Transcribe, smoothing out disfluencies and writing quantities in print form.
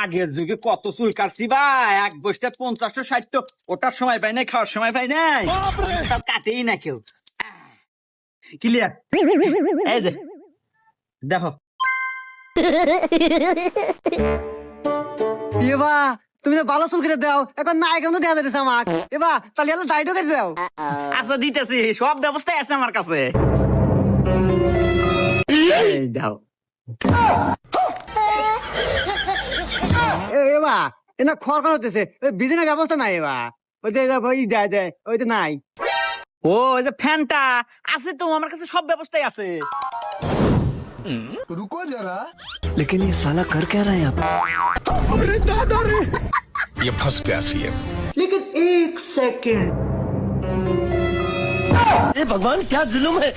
আগের যুগে কত চুল কাটছি ভাই, এক বসতে 50-60, ওটার সময় পাই নাই, খাওয়ার সময় পাই নাই, সব কাটেই না কেউ। ক্লিয়ার? এই যে দেখো এবা তুমি তো ভালো চুল কেটে দাও, এখন না এখন তো দেওয়া যাইতেছে আমাক। এবা তাহলে এলো দাড়িও কেটে দাও। আচ্ছা দিতেছি, সব ব্যবস্থাই আছে আমার কাছে। এই দাও। এবা এনা খড় খড় হতেছে, বিজনেস ব্যবস্থা নাই। এবা ওই যে ওই দেয় দেয় ওই তো নাই। ও ওই যে ফ্যানটা আছে তো আমার কাছে, সব ব্যবস্থাই আছে। रुको जरा। लेकिन ये साला कर क्या रहा है यहाँ पे? ये फंस गया सीएम। लेकिन एक सेकंड, भगवान क्या जुल्म है।